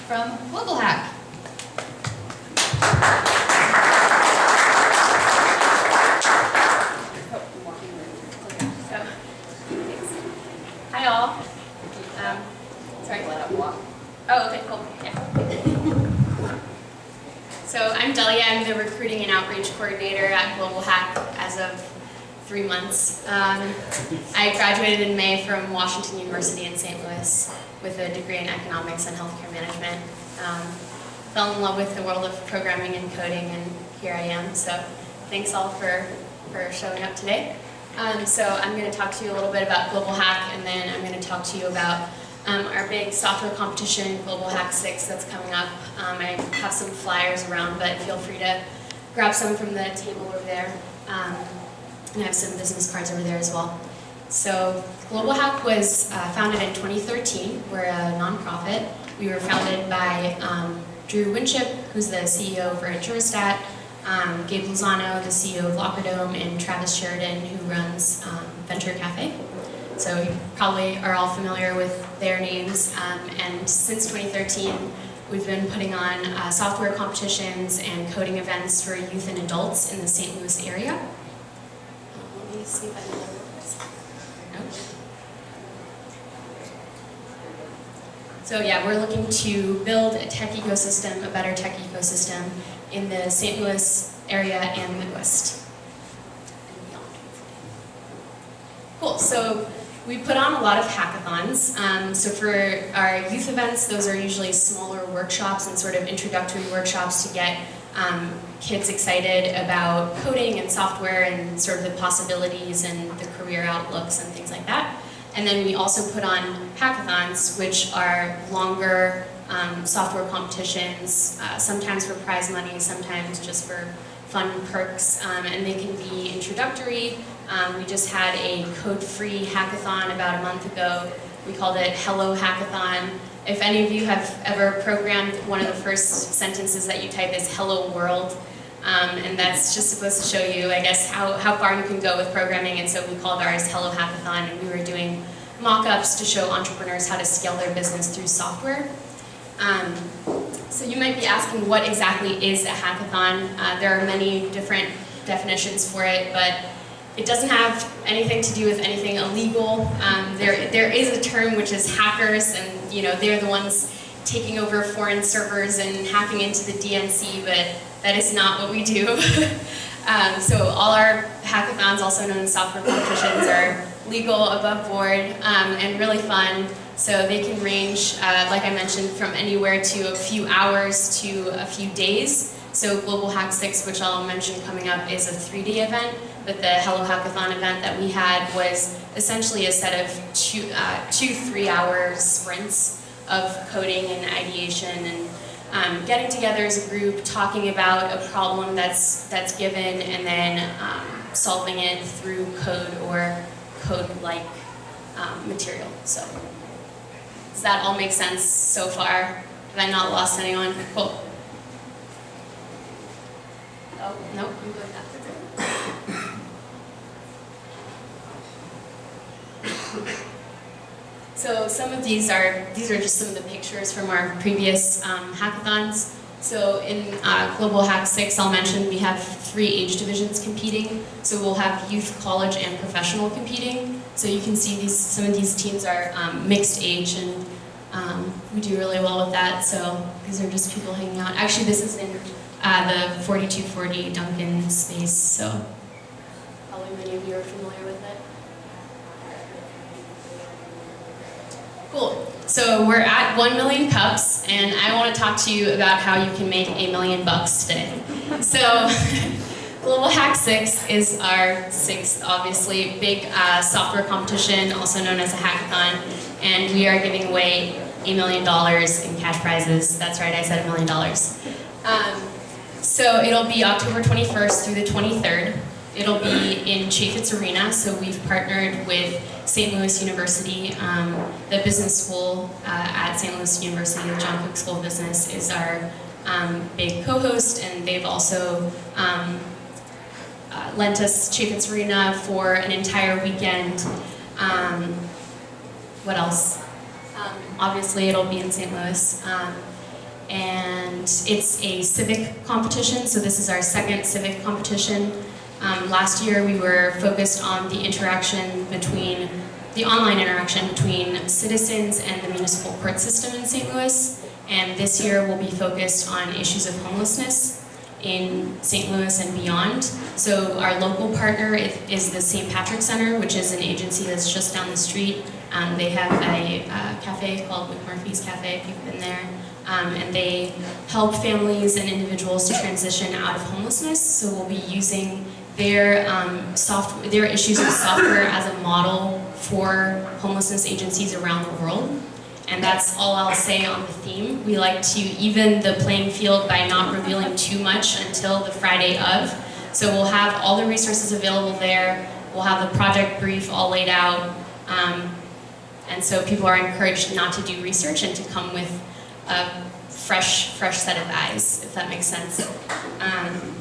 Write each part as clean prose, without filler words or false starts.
from GlobalHack. Hi all. Sorry. Oh, okay, cool. Yeah. So I'm Delia. I'm the recruiting and outreach coordinator at GlobalHack as of 3 months. I graduated in May from Washington University in St. Louis with a degree in economics and healthcare management. Fell in love with the world of programming and coding, and here I am. So thanks all for showing up today. So I'm going to talk to you a little bit about GlobalHack, and then I'm going to talk to you about our big software competition, GlobalHack 6, that's coming up. I have some flyers around, but feel free to grab some from the table over there. And I have some business cards over there as well. So GlobalHack was founded in 2013. We're a nonprofit. We were founded by Drew Winship, who's the CEO over at Juristat, Gabe Lozano, the CEO of Lockerdome, and Travis Sheridan, who runs Venture Cafe. So you probably are all familiar with their names. And since 2013, we've been putting on software competitions and coding events for youth and adults in the St. Louis area. Let me see if I can look this. Nope. So yeah, we're looking to build a tech ecosystem, a better tech ecosystem in the St. Louis area and Midwest. And beyond. Cool, so we put on a lot of hackathons. So for our youth events, those are usually smaller workshops and sort of introductory workshops to get kids excited about coding and software and sort of the possibilities and the career outlooks and things like that. And then we also put on hackathons, which are longer software competitions, sometimes for prize money, sometimes just for fun perks, and they can be introductory. We just had a code-free hackathon about a month ago. We called it Hello Hackathon. If any of you have ever programmed, one of the first sentences that you type is Hello World, and that's just supposed to show you, I guess, how far you can go with programming, and so we called ours Hello Hackathon, and we were doing mock-ups to show entrepreneurs how to scale their business through software. So you might be asking, what exactly is a hackathon? There are many different definitions for it, but it doesn't have anything to do with anything illegal. There is a term which is hackers, and they're the ones taking over foreign servers and hacking into the DNC, but that is not what we do. So all our hackathons, also known as software competitions, are legal, above board, and really fun. So they can range, like I mentioned, from anywhere to a few hours to a few days. So GlobalHack 6, which I'll mention coming up, is a 3-day event, but the Hello Hackathon event that we had was essentially a set of two 3-hour sprints of coding and ideation and getting together as a group, talking about a problem that's given, and then solving it through code or code-like material. So does that all make sense so far? Have I not lost anyone? Cool. Oh, nope, I'm good after that. So some of these are just some of the pictures from our previous hackathons. So in GlobalHack 6, I'll mention we have 3 age divisions competing. So we'll have youth, college, and professional competing. So you can see some of these teams are mixed age, and we do really well with that. So these are just people hanging out. Actually, this is in the 4240 Duncan space, so probably many of you are familiar with it. Cool. So we're at 1 million cups, and I want to talk to you about how you can make $1 million today. So GlobalHack 6 is our 6th, obviously, big software competition, also known as a hackathon, and we are giving away $1 million in cash prizes. That's right, I said $1 million. So it'll be October 21st through the 23rd. It'll be in Chaffetz Arena, so we've partnered with St. Louis University. The business school at St. Louis University, the John Cook School of Business, is our big co-host, and they've also lent us Chaffetz Arena for an entire weekend. What else? Obviously, it'll be in St. Louis. and it's a civic competition, so this is our second civic competition. Last year we were focused on the online interaction between citizens and the municipal court system in St. Louis, and this year we'll be focused on issues of homelessness in St. Louis and beyond. So our local partner is the St. Patrick Center, which is an agency that's just down the street. They have a cafe called McMurphy's Cafe, if you've been there. And they help families and individuals to transition out of homelessness. So we'll be using their issues of software as a model for homelessness agencies around the world. And that's all I'll say on the theme. We like to even the playing field by not revealing too much until the Friday of. So we'll have all the resources available there. We'll have the project brief all laid out. And so people are encouraged not to do research and to come with a fresh set of eyes, if that makes sense. And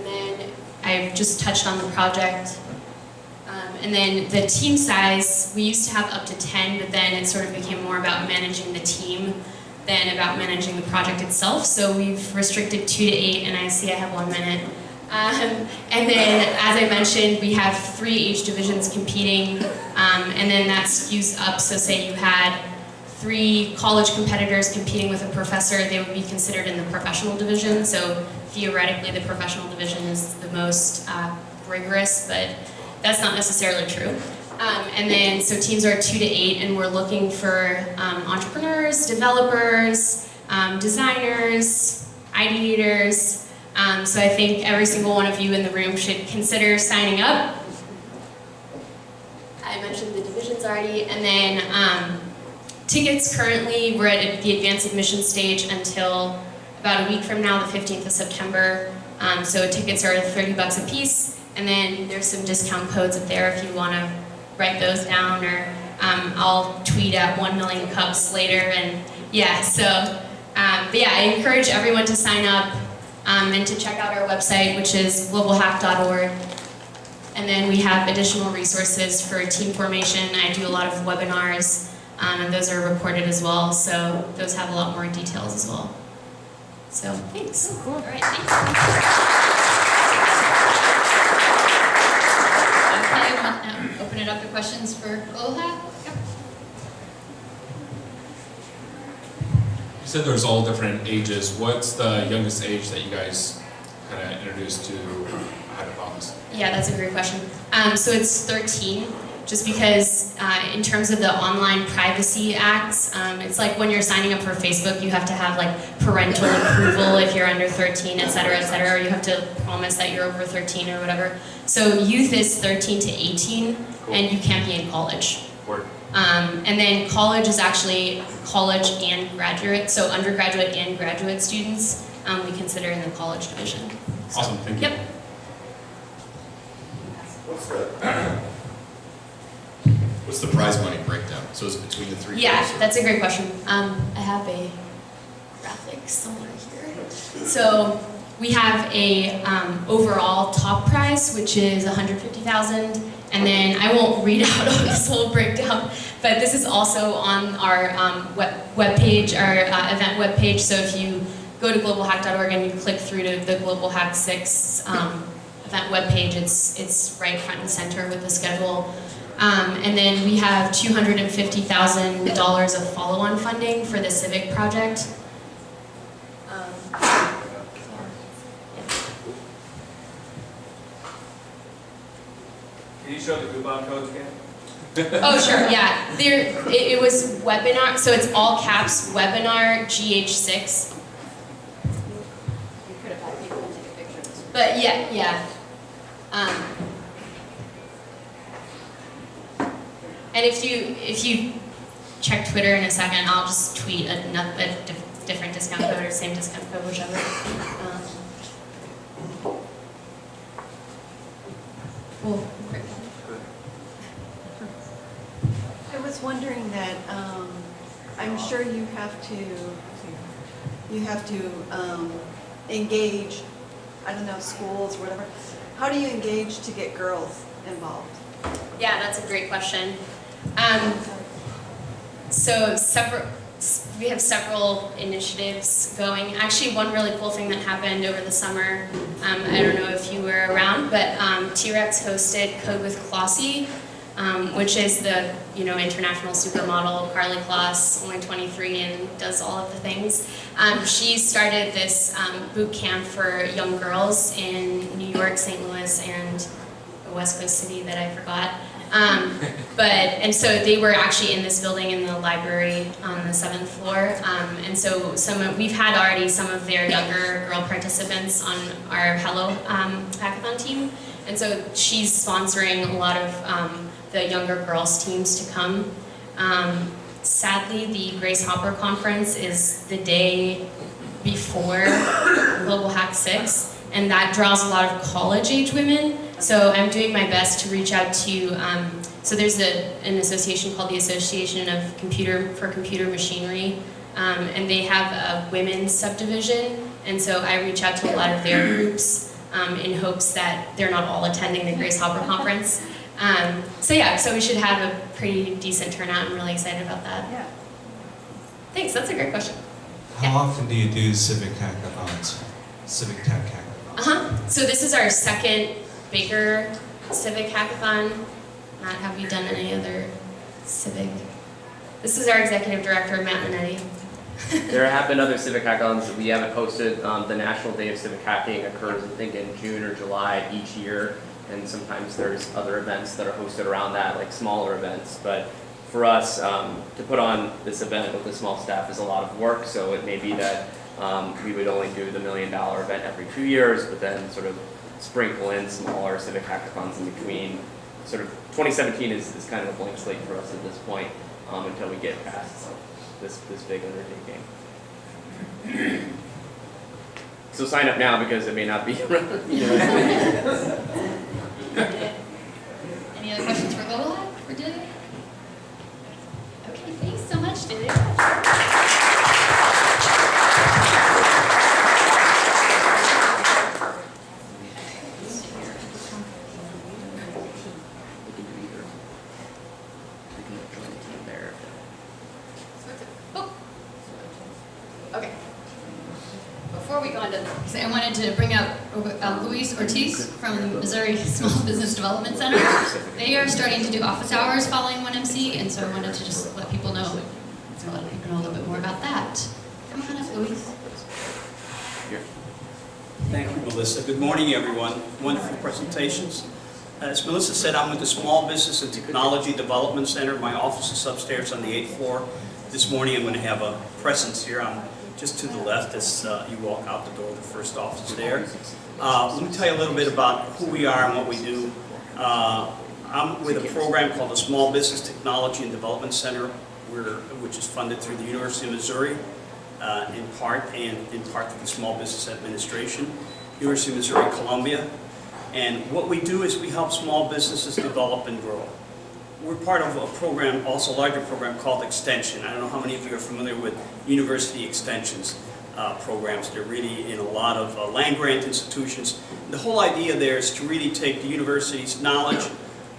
then I've just touched on the project. And then the team size, we used to have up to 10, but then it sort of became more about managing the team than about managing the project itself. So we've restricted 2 to 8, and I see I have 1 minute. And then, as I mentioned, we have 3 age divisions competing, and then that skews up. So say you had 3 college competitors competing with a professor, they would be considered in the professional division. So theoretically, the professional division is the most rigorous, but that's not necessarily true. And then, so teams are 2 to 8, and we're looking for entrepreneurs, developers, designers, ideators. So I think every single one of you in the room should consider signing up. I mentioned the divisions already, and then tickets currently, we're at the advanced admission stage until about a week from now, the 15th of September. So tickets are $30 a piece. And then there's some discount codes up there if you want to write those down, or I'll tweet at 1 million cups later. And yeah, so, but yeah, I encourage everyone to sign up and to check out our website, which is globalhack.org. And then we have additional resources for team formation. I do a lot of webinars, and those are recorded as well. So those have a lot more details as well. So thanks. Oh, cool. All right, thanks. Open it up to questions for GlobalHack. Yep. You said there's all different ages. What's the youngest age that you guys kind of introduced to Hackathons? Yeah, that's a great question. So it's 13, just because in terms of the Online Privacy Act, it's like when you're signing up for Facebook, you have to have like parental approval if you're under 13, et cetera, or you have to promise that you're over 13 or whatever. So youth is 13 to 18, cool. And you can't be in college. Word. And then college is actually college and graduate, so undergraduate and graduate students we consider in the college division. So, awesome, thank you. Yep. What's the prize money breakdown? So is it between the 3 Yeah, groups, or? that's a great question. I have a graphic somewhere here. So we have a overall top prize, which is $150,000, and then I won't read out all this whole breakdown, but this is also on our webpage, our event webpage. So if you go to globalhack.org and you click through to the GlobalHack 6 event webpage, it's right front and center with the schedule. And then we have $250,000 of follow-on funding for the civic project. Can you show the coupon codes again? Oh, sure, yeah. It was webinar, so it's all caps, webinar GH6. You could have had people take a picture. But yeah. And if you check Twitter in a second, I'll just tweet a different discount code or same discount code, whichever. Cool. I was wondering that I'm sure you have to engage, I don't know, schools, whatever. How do you engage to get girls involved? Yeah, that's a great question. So we have several initiatives going. Actually, one really cool thing that happened over the summer, I don't know if you were around, but T-Rex hosted Code with Clossie, which is the international supermodel Carly Kloss, only 23 and does all of the things. She started this boot camp for young girls in New York, St. Louis, and a West Coast city that I forgot. And so they were actually in this building in the library on the 7th floor. And so we've had already some of their younger girl participants on our Hello Hackathon team. And so she's sponsoring a lot of the younger girls teams to come. Sadly, the Grace Hopper conference is the day before GlobalHack 6, and that draws a lot of college-age women. So I'm doing my best to reach out to, so there's an association called the Association of Computer Machinery, and they have a women's subdivision, and so I reach out to a lot of their groups in hopes that they're not all attending the Grace Hopper conference. So we should have a pretty decent turnout. I'm really excited about that. Yeah. Thanks, that's a great question. How often do you do civic hackathons, civic tech hackathons? So this is our second bigger civic hackathon. Matt, have you done any other civic? This is our executive director, Matt Minetti. There have been other civic hackathons that we haven't hosted. The National Day of Civic Hacking occurs, I think, in June or July each year, and sometimes there's other events that are hosted around that, like smaller events. But for us, to put on this event with a small staff is a lot of work, so it may be that we would only do the $1 million event every 2 years, but then sort of sprinkle in smaller civic hackathons in between. Sort of 2017 is kind of a blank slate for us at this point until we get past this big undertaking. So sign up now because it may not be around. Any other questions for GlobalHack for Dilly? Okay, thanks so much, Dilly. Okay. Before we go on to, I wanted to bring out Luis Ortiz from Missouri Small Business Development Center. They are starting to do office hours following 1MC, and so I wanted to just let people know, so let people know a little bit more about that. Come on up, Luis. Thank you, Melissa. Good morning, everyone. Wonderful presentations. As Melissa said, I'm with the Small Business and Technology Development Center. My office is upstairs on the 8th floor. This morning I'm going to have a presence here. I'm just to the left as you walk out the door, the first office there. Let me tell you a little bit about who we are and what we do. I'm with a program called the Small Business Technology and Development Center, which is funded through the University of Missouri in part, and in part through the Small Business Administration, University of Missouri Columbia. And what we do is we help small businesses develop and grow. We're part of a program, also a larger program called Extension. I don't know how many of you are familiar with university extensions programs. They're really in a lot of land-grant institutions. The whole idea there is to really take the university's knowledge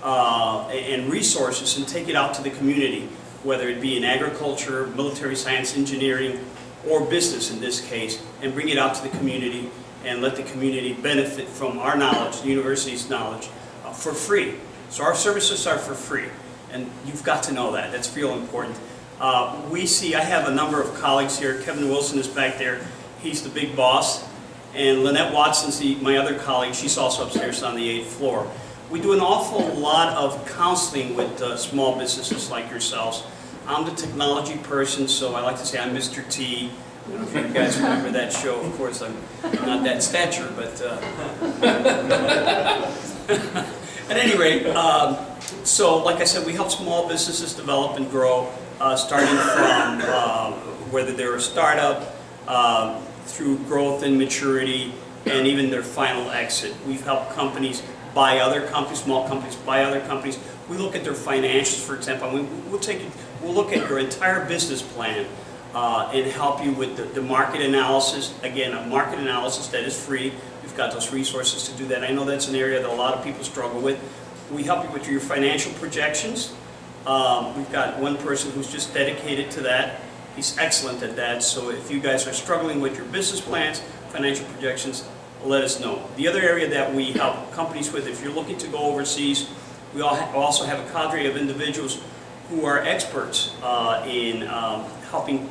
and resources and take it out to the community, whether it be in agriculture, military science, engineering, or business in this case, and bring it out to the community and let the community benefit from our knowledge, the university's knowledge, for free. So our services are for free, and you've got to know that. That's real important. I have a number of colleagues here. Kevin Wilson is back there. He's the big boss. And Lynette Watson's my other colleague. She's also upstairs on the 8th floor. We do an awful lot of counseling with small businesses like yourselves. I'm the technology person, so I like to say I'm Mr. T. I don't know if you guys remember that show. Of course, I'm not that stature, but at any rate, so like I said, we help small businesses develop and grow, starting from whether they're a startup, through growth and maturity, and even their final exit. We've helped companies buy other companies, small companies buy other companies. We look at their financials, for example. We'll look at your entire business plan and help you with the market analysis. Again, a market analysis that is free. We've got those resources to do that. I know that's an area that a lot of people struggle with. We help you with your financial projections. We've got one person who's just dedicated to that. He's excellent at that, so if you guys are struggling with your business plans, financial projections, let us know. The other area that we help companies with, if you're looking to go overseas, we also have a cadre of individuals who are experts in helping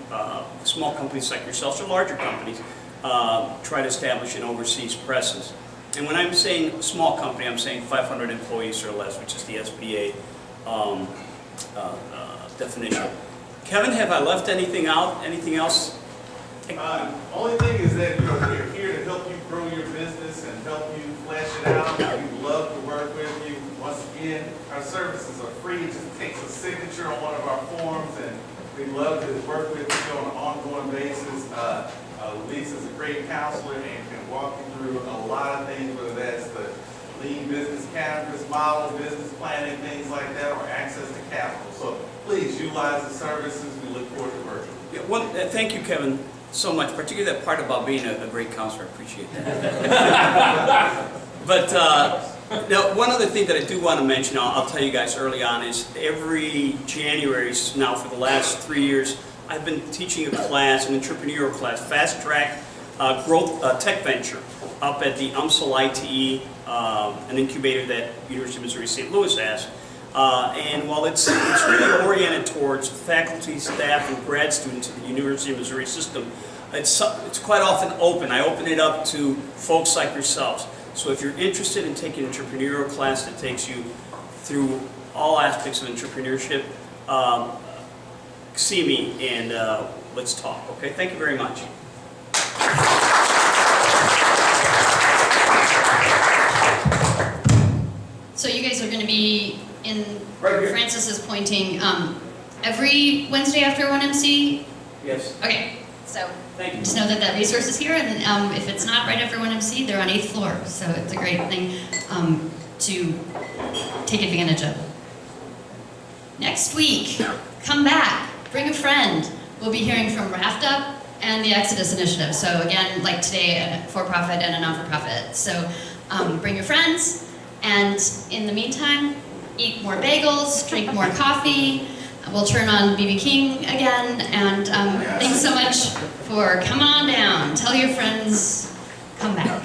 small companies like yourselves or larger companies try to establish an overseas presence. And when I'm saying small company, I'm saying 500 employees or less, which is the SBA definition. Kevin, have I left anything out? Anything else? Only thing is that we're here to help you grow your business and help you flesh it out. We love to work with you. Once again, our services are free. It just takes a signature on one of our forms, and we love to work with you on an ongoing basis. Lisa is a great counselor and can walk you through a lot of things, whether that's the lean business canvas model, business planning, things like that, or access to capital. So please utilize the services. We look forward to working with you. Thank you, Kevin, so much, particularly that part about being a great counselor. I appreciate that. But now, one other thing that I do want to mention, I'll tell you guys early on, is every January now for the last 3 years, I've been teaching a class, an entrepreneurial class, Fast Track Growth Tech Venture, up at the UMSL ITE, an incubator that University of Missouri St. Louis has. And while it's really oriented towards faculty, staff, and grad students of the University of Missouri system, it's quite often open. I open it up to folks like yourselves. So if you're interested in taking an entrepreneurial class that takes you through all aspects of entrepreneurship, see me and let's talk, okay? Thank you very much. So you guys are going to be in, Right here. Francis is pointing, every Wednesday after 1MC? Yes, Okay, so thank you. just know that that resource is here, and if it's not right after 1MC, they're on 8th floor, so it's a great thing to take advantage of. Next week, come back, bring a friend. We'll be hearing from Raft Up and the Exodus Initiative. So again, like today, a for-profit and a non-for-profit. So bring your friends, and in the meantime, eat more bagels, drink more coffee. We'll turn on BB King again, and thanks so much for coming on down. Tell your friends, come back.